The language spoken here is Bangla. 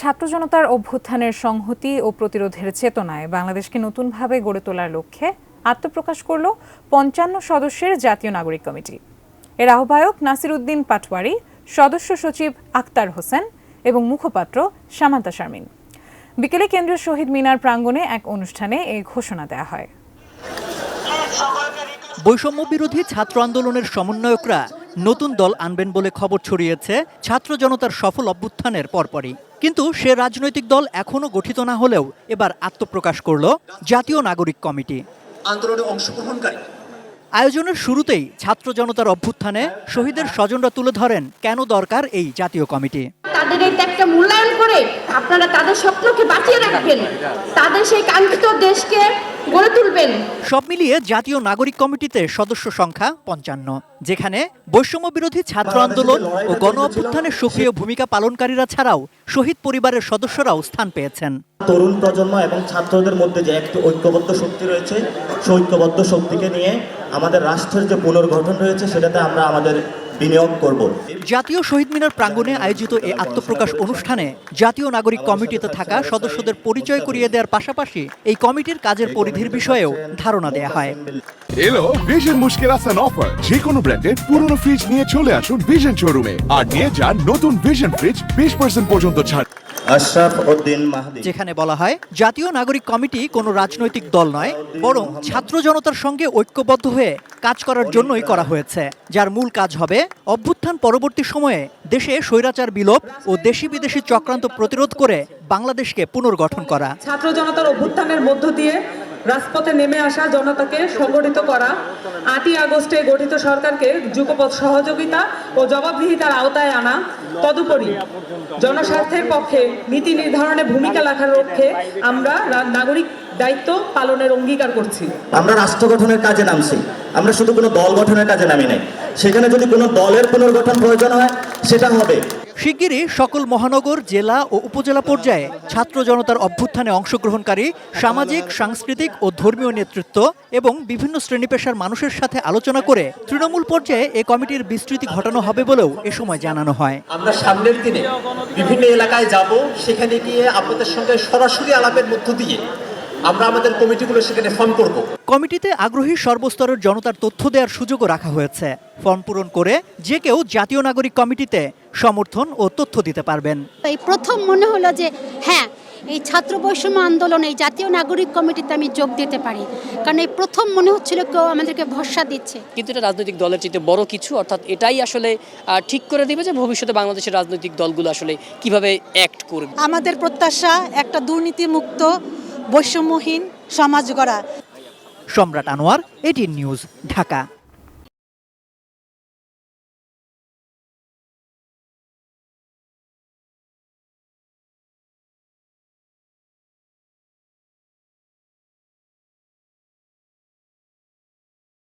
ছাত্র জনতার অভ্যুত্থানের সংহতি ও প্রতিরোধের চেতনায় বাংলাদেশকে নতুনভাবে গড়ে তোলার লক্ষ্যে আত্মপ্রকাশ করল ৫৫ সদস্যের জাতীয় নাগরিক কমিটি। এর আহ্বায়ক নাসির উদ্দিন পাটওয়ারি, সদস্য সচিব আক্তার হোসেন এবং মুখপাত্র সামান্তা শারমিন। বিকেলে কেন্দ্রীয় শহীদ মিনার প্রাঙ্গণে এক অনুষ্ঠানে এই ঘোষণা দেয়া হয়। বৈষম্য বিরোধী ছাত্র আন্দোলনের সমন্বয়করা নতুন দল আনবেন বলে খবর ছড়িয়েছে ছাত্র জনতার সফল অভ্যুত্থানের পরপরই। কিন্তু সে রাজনৈতিক দল এখনো গঠিত না হলেও এবার আত্মপ্রকাশ করল জাতীয় নাগরিক কমিটি। আন্দোলনে অংশগ্রহণকারী আয়োজনের শুরুতেই ছাত্র জনতার অভ্যুত্থানে শহীদের স্বজনরা তুলে ধরেন কেন দরকার এই জাতীয় কমিটি। তাদের এই ত্যাগকে মূল্যায়ন করে আপনারা তাদের স্বপ্নকে বাঁচিয়ে রাখবেন, তাদের সেই কাঙ্ক্ষিত দেশকে গড়ে তুলবেন। সব মিলিয়ে জাতীয় নাগরিক কমিটিতে সদস্য সংখ্যা ৫৫, যেখানে বৈষম্য বিরোধী ছাত্র আন্দোলন ও গণ অভ্যুত্থানের সক্রিয় ভূমিকা পালনকারীরা ছাড়াও শহীদ পরিবারের সদস্যরাও স্থান পেয়েছেন। তরুণ প্রজন্ম এবং ছাত্রদের মধ্যে যে একটি ঐক্যবদ্ধ শক্তি রয়েছে, সেই ঐক্যবদ্ধ শক্তিকে নিয়ে আমাদের রাষ্ট্রের যে পুনর্গঠন রয়েছে সেটাতে আমরা আমাদের বিনিয়োগ করব। জাতীয় শহীদ মিনার প্রাঙ্গণে আয়োজিত এই আত্মপ্রকাশ অনুষ্ঠানে জাতীয় নাগরিক কমিটিতে থাকা সদস্যদের পরিচয় করিয়ে দেওয়ার পাশাপাশি এই কমিটির কাজের পরিধির বিষয়েও ধারণা দেয়া হয়। এলো ভিশন মুশকিল আসান অফার। যে কোনো ব্র্যান্ডের পুরনো ফ্রিজ নিয়ে চলে আসুন ভিশন শোরুমে আর নিয়ে যান নতুন ভিশন ফ্রিজ 20% পর্যন্ত ছাড়। আশরাফ উদ্দিন মাহদি। যেখানে বলা হয় জাতীয় নাগরিক কমিটি কোনো রাজনৈতিক দল নয়, বরং ছাত্র জনতার সঙ্গে ঐক্যবদ্ধ হয়ে কাজ করার জন্যই করা হয়েছে, যার মূল কাজ হবে অভ্যুত্থান পরবর্তী সময়ে দেশে স্বৈরাচার বিলোপ ও দেশি বিদেশি চক্রান্ত প্রতিরোধ করে বাংলাদেশকে পুনর্গঠন করা। ছাত্র জনতার অভ্যুত্থানের মধ্য দিয়ে রাজপথে নেমে আসা জনতাকে সংগঠিত করা, ৮ই আগস্টে গঠিত সরকারকে যুগপৎ সহযোগিতা ও জবাবদিহিতার আওতায় আনা, তদুপরি জনস্বার্থের পক্ষে নীতি নির্ধারণে ভূমিকা রাখার লক্ষ্যে আমরা নাগরিক দায়িত্ব পালনের অঙ্গীকার করছি। আমরা রাষ্ট্র গঠনের কাজে নামছি, আমরা শুধু কোনো দল গঠনের কাজে নামি নাই। সেখানে যদি কোনো দলের পুনর্গঠন প্রয়োজন হয় সেটা হবে। শিগগিরই সকল মহানগর, জেলা ও উপজেলা পর্যায়ে ছাত্র জনতার অভ্যুত্থানে অংশগ্রহণকারী সামাজিক, সাংস্কৃতিক ও ধর্মীয় নেতৃত্ব এবং বিভিন্ন শ্রেণী পেশার মানুষের সাথে আলোচনা করে তৃণমূল পর্যায়ে এ কমিটির বিস্তৃতি ঘটানো হবে বলেও এ সময় জানানো হয়। আমরা সামনের দিনে বিভিন্ন এলাকায় যাব, সেখানে গিয়ে আপনাদের সঙ্গে সরাসরি আলাপের মধ্য দিয়ে আমরা আমাদের কমিটিগুলো সেখানে ফর্ম করব। কমিটিতে আগ্রহী সর্বস্তরের জনতার তথ্য দেওয়ার সুযোগও রাখা হয়েছে। ফর্ম পূরণ করে যে কেউ জাতীয় নাগরিক কমিটিতে সমর্থন ও তথ্য দিতে পারবেন। এই প্রথম মনে হলো যে হ্যাঁ, এই ছাত্র বৈষম্য আন্দোলনে এই জাতীয় নাগরিক কমিটিতে আমি যোগ দিতে পারি, কারণ এই প্রথম মনে হচ্ছিল কেউ আমাদেরকে ভরসা দিচ্ছে। কিন্তু এটা রাজনৈতিক দলের চেয়ে বড় কিছু, অর্থাৎ এটাই আসলে ঠিক করে দিবে যে ভবিষ্যতে বাংলাদেশের রাজনৈতিক দলগুলো আসলে কিভাবে অ্যাক্ট করবে। আমাদের প্রত্যাশা একটা দুর্নীতিমুক্ত বৈষম্যহীন সমাজ গড়া। সম্রাট আনোয়ার, এটিএন নিউজ, ঢাকা।